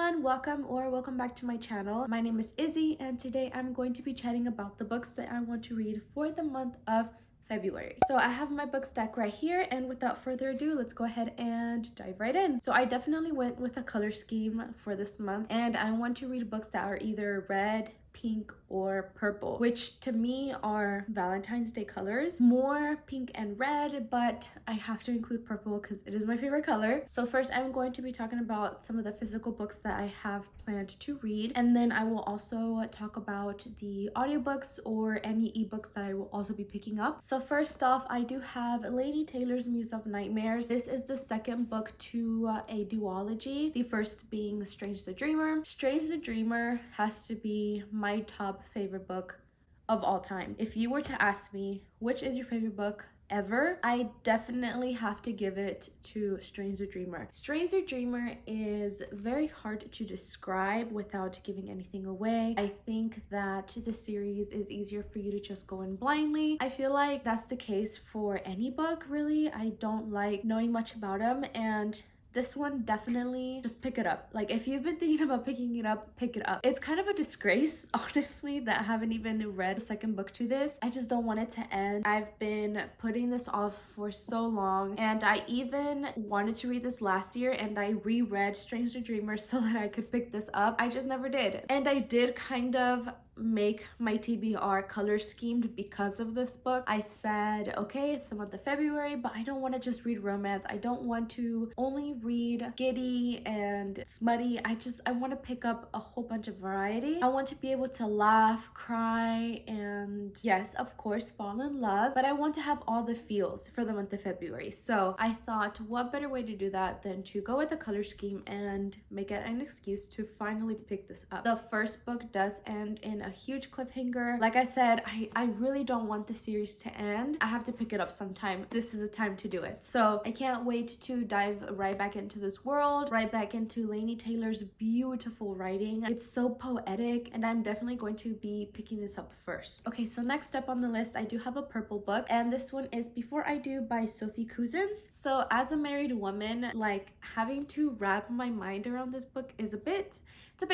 everyone, welcome back to my channel. My name is Izzy and today I'm going to be chatting about the books that I want to read for the month of February. So I have my book stack right here, and without further ado, let's go ahead and dive right in. So I definitely went with a color scheme for this month, and I want to read books that are either red, pink, or purple, which to me are Valentine's Day colors. More pink and red, but I have to include purple because it is my favorite color. So first I'm going to be talking about some of the physical books that I have planned to read, and then I will also talk about the audiobooks or any ebooks that I will also be picking up. So first off, I do have Lady Taylor's Muse of Nightmares. This is the second book to a duology, the first being Strange the Dreamer. Strange the Dreamer has to be my top favorite book of all time. If you were to ask me which is your favorite book ever, I definitely have to give it to Strange the Dreamer. Strange the Dreamer is very hard to describe without giving anything away. I think that the series is easier for you to just go in blindly. I feel like that's the case for any book, really. I don't like knowing much about them, and this one, definitely just pick it up. Like, if you've been thinking about picking it up, pick it up. It's kind of a disgrace, honestly, that I haven't even read the second book to this. I just don't want it to end. I've been putting this off for so long, and I even wanted to read this last year, and I reread Strange the Dreamer so that I could pick this up. I just never did. And I did kind of make my TBR color schemed because of this book. I said, okay, it's the month of February, but I don't want to just read romance. I don't want to only read giddy and smutty. I want to pick up a whole bunch of variety. I want to be able to laugh, cry, and yes, of course, fall in love, but I want to have all the feels for the month of February. So I thought, what better way to do that than to go with the color scheme and make it an excuse to finally pick this up. The first book does end in a huge cliffhanger. Like I said, I really don't want the series to end. I have to pick it up sometime. This is a time to do it. So I can't wait to dive right back into this world, right back into Laini Taylor's beautiful writing. It's so poetic, and I'm definitely going to be picking this up first. Okay, so next up on the list, I do have a purple book, and this one is Before I Do by Sophie Cousins. So as a married woman, like, having to wrap my mind around this book is a bit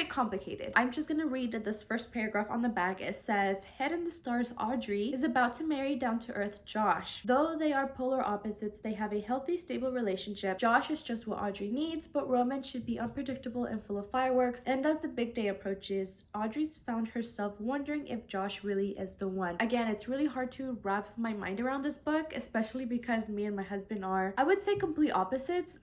complicated. I'm just gonna read this first paragraph on the back. It says, Head in the Stars Audrey is about to marry down-to-earth Josh. Though they are polar opposites, they have a healthy, stable relationship. Josh is just what Audrey needs, but romance should be unpredictable and full of fireworks. And as the big day approaches, Audrey's found herself wondering if Josh really is the one. Again, it's really hard to wrap my mind around this book, especially because me and my husband are, I would say, complete opposites.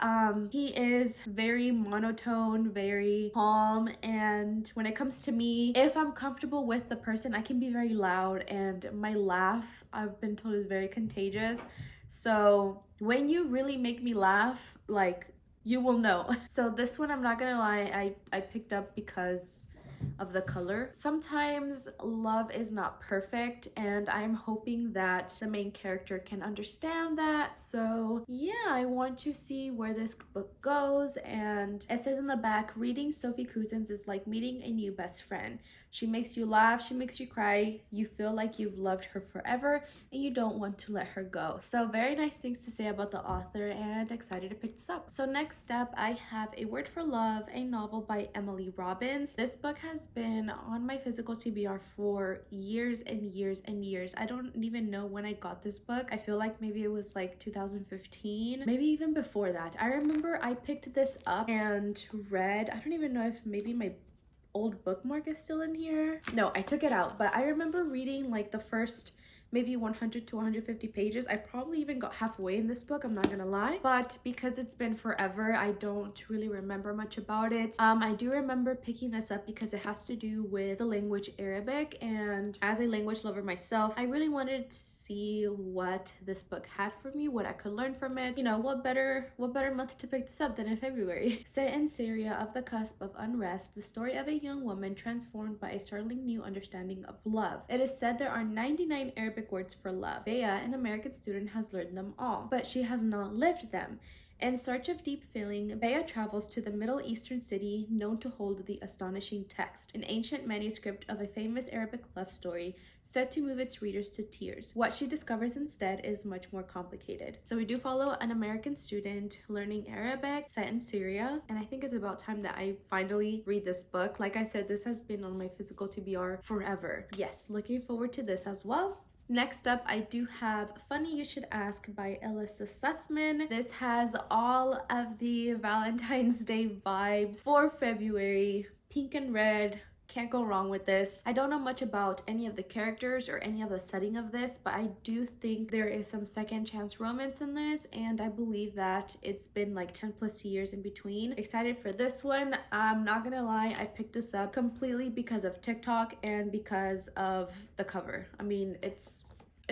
He is very monotone, very calm, and when it comes to me, if I'm comfortable with the person, I can be very loud, and my laugh, I've been told, is very contagious. So when you really make me laugh, like, you will know. So this one, I'm not gonna lie, I picked up because of the color. Sometimes love is not perfect, and I'm hoping that the main character can understand that. So yeah, I want to see where this book goes. And it says in the back, reading Sophie Cousins is like meeting a new best friend. She makes you laugh, she makes you cry, you feel like you've loved her forever and you don't want to let her go. So very nice things to say about the author, and excited to pick this up. So next up, I have A Word for Love, a novel by Emily Robbins. This book has been on my physical TBR for years and years and years. I don't even know when I got this book. I feel like maybe it was like 2015, maybe even before that. I remember I picked this up and read, I don't even know if maybe my old bookmark is still in here. No, I took it out, but I remember reading like the first maybe 100 to 150 pages. I probably even got halfway in this book, I'm not gonna lie, but because it's been forever, I don't really remember much about it. I do remember picking this up because it has to do with the language Arabic, and as a language lover myself, I really wanted to see what this book had for me, what I could learn from it. You know, what better month to pick this up than in February? Set in Syria, of the cusp of unrest, the story of a young woman transformed by a startling new understanding of love. It is said there are 99 Arabic words for love. Bea, an American student, has learned them all, but she has not lived them. In search of deep feeling, Bea travels to the Middle Eastern city known to hold the astonishing text, an ancient manuscript of a famous Arabic love story said to move its readers to tears. What she discovers instead is much more complicated. So we do follow an American student learning Arabic set in Syria, and I think it's about time that I finally read this book. Like I said, this has been on my physical TBR forever. Yes, looking forward to this as well. Next up, I do have Funny You Should Ask by Alyssa Sussman. This has all of the Valentine's Day vibes for February. Pink and red. Can't go wrong with this. I don't know much about any of the characters or any of the setting of this, but I do think there is some second chance romance in this, and I believe that it's been like 10 plus years in between. Excited for this one. I'm not gonna lie, I picked this up completely because of TikTok and because of the cover. I mean, it's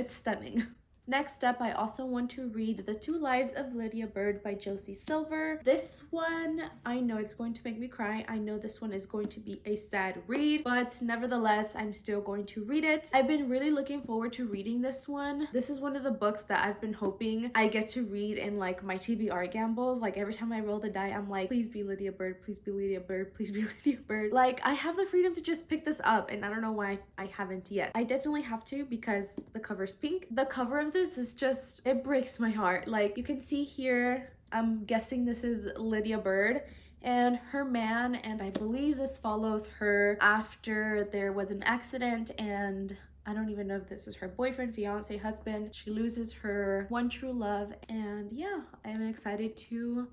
stunning. Next up, I also want to read The Two Lives of Lydia Bird by Josie Silver. This one, I know it's going to make me cry. I know this one is going to be a sad read, but nevertheless, I'm still going to read it. I've been really looking forward to reading this one. This is one of the books that I've been hoping I get to read in like my TBR gambles. Like every time I roll the die, I'm like, please be Lydia Bird, please be Lydia Bird, please be Lydia Bird. Like I have the freedom to just pick this up, and I don't know why I haven't yet. I definitely have to because the cover's pink. The cover of this is just, it breaks my heart. Like you can see here, I'm guessing this is Lydia Bird and her man, and I believe this follows her after there was an accident, and I don't even know if this is her boyfriend, fiance, husband. She loses her one true love, and yeah, I'm excited to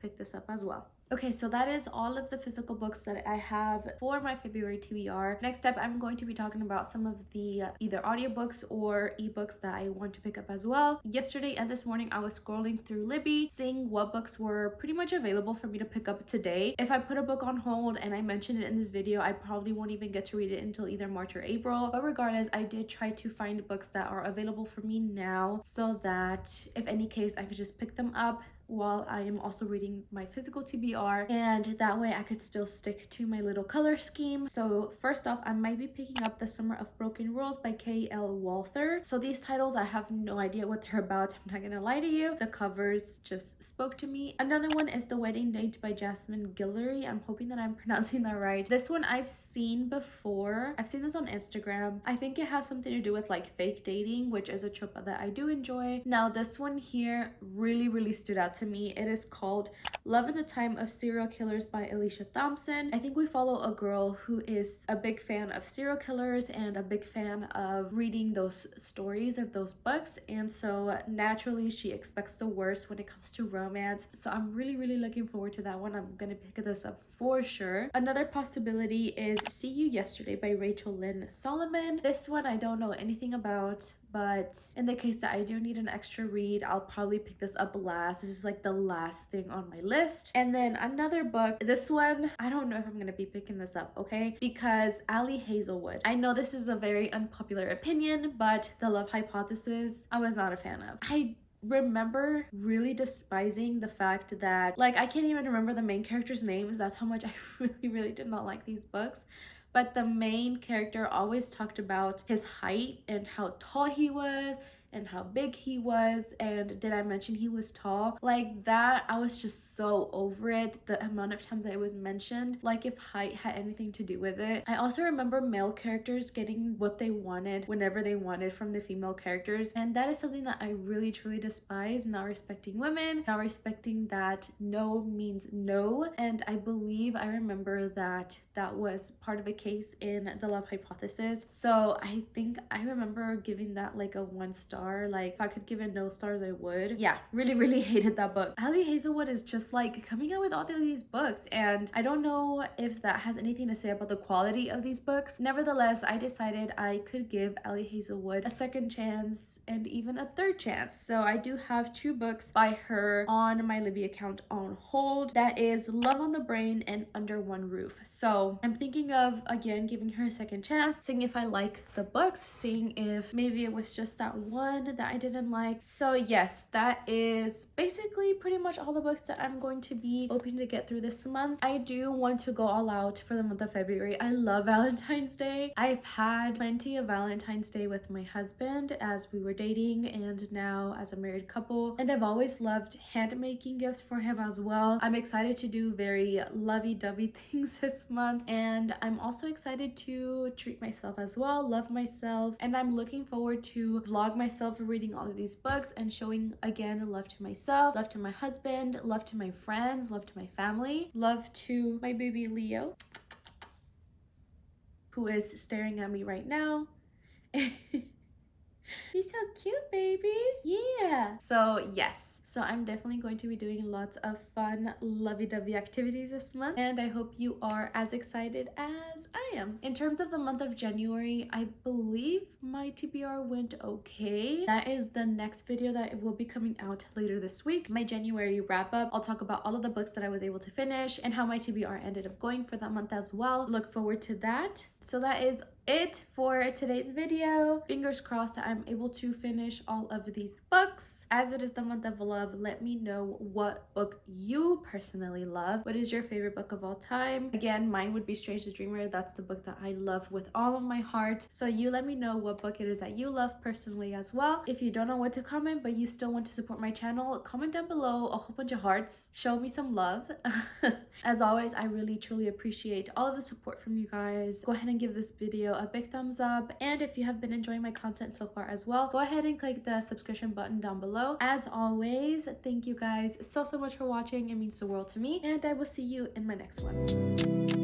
pick this up as well. Okay, so that is all of the physical books that I have for my February TBR. Next up, I'm going to be talking about some of the either audiobooks or ebooks that I want to pick up as well. Yesterday and this morning, I was scrolling through Libby, seeing what books were pretty much available for me to pick up today. If I put a book on hold and I mentioned it in this video, I probably won't even get to read it until either March or April. But regardless, I did try to find books that are available for me now so that if any case, I could just pick them up while I am also reading my physical TBR, and that way I could still stick to my little color scheme. So first off, I might be picking up The Summer of Broken Rules by K.L. Walther. So these titles, I have no idea what they're about. I'm not gonna lie to you. The covers just spoke to me. Another one is The Wedding Date by Jasmine Guillory. I'm hoping that I'm pronouncing that right. This one I've seen before. I've seen this on Instagram. I think it has something to do with like fake dating, which is a trope that I do enjoy. Now this one here really stood out to me. It is called Love in the Time of Serial Killers by Alicia Thompson. I think we follow a girl who is a big fan of serial killers and a big fan of reading those stories of those books, and so naturally she expects the worst when it comes to romance. So I'm really looking forward to that one. I'm gonna pick this up for sure. Another possibility is See You Yesterday by Rachel Lynn Solomon. This one I don't know anything about, but in the case that I do need an extra read, I'll probably pick this up last. This is like the last thing on my list. And then another book, this one, I don't know if I'm gonna be picking this up, okay? Because Ali Hazelwood. I know this is a very unpopular opinion, but The Love Hypothesis, I was not a fan of. I remember really despising the fact that, like, I can't even remember the main character's names. That's how much I really did not like these books. But the main character always talked about his height and how tall he was and how big he was, and did I mention he was tall? Like that, I was just so over it, the amount of times that it was mentioned, like if height had anything to do with it. I also remember male characters getting what they wanted whenever they wanted from the female characters, and that is something that I really truly despise. Not respecting women, not respecting that no means no, and I believe I remember that that was part of a case in The Love Hypothesis. So I think I remember giving that like a 1 star. Like if I could give it no stars, I would. Yeah, really hated that book. Ali Hazelwood is just like coming out with all of these books, and I don't know if that has anything to say about the quality of these books. Nevertheless, I decided I could give Ali Hazelwood a second chance and even a third chance. So I do have 2 books by her on my Libby account on hold. That is Love on the Brain and Under One Roof. So I'm thinking of again giving her a second chance, seeing if I like the books, seeing if maybe it was just that one one that I didn't like. So yes, that is basically pretty much all the books that I'm going to be hoping to get through this month. I do want to go all out for the month of February. I love Valentine's Day. I've had plenty of Valentine's Day with my husband as we were dating and now as a married couple, and I've always loved hand making gifts for him as well. I'm excited to do very lovey-dovey things this month, and I'm also excited to treat myself as well, love myself, and I'm looking forward to vlog myself reading all of these books and showing again love to myself, love to my husband, love to my friends, love to my family, love to my baby Leo, who is staring at me right now. You're so cute, babies. Yeah. So yes. So I'm definitely going to be doing lots of fun, lovey-dovey activities this month, and I hope you are as excited as I am. In terms of the month of January, I believe my TBR went okay. That is the next video that will be coming out later this week. My January wrap-up. I'll talk about all of the books that I was able to finish and how my TBR ended up going for that month as well. Look forward to that. So that is it for today's video. Fingers crossed that I'm able to finish all of these books. As it is the month of love, let me know what book you personally love. What is your favorite book of all time? Again, mine would be Strange the Dreamer. That's the book that I love with all of my heart. So you let me know what book it is that you love personally as well. If you don't know what to comment but you still want to support my channel, comment down below a whole bunch of hearts. Show me some love. As always, I really truly appreciate all of the support from you guys. Go ahead and give this video a big thumbs up, and if you have been enjoying my content so far as well, go ahead and click the subscription button down below. As always, thank you guys so much for watching. It means the world to me, and I will see you in my next one.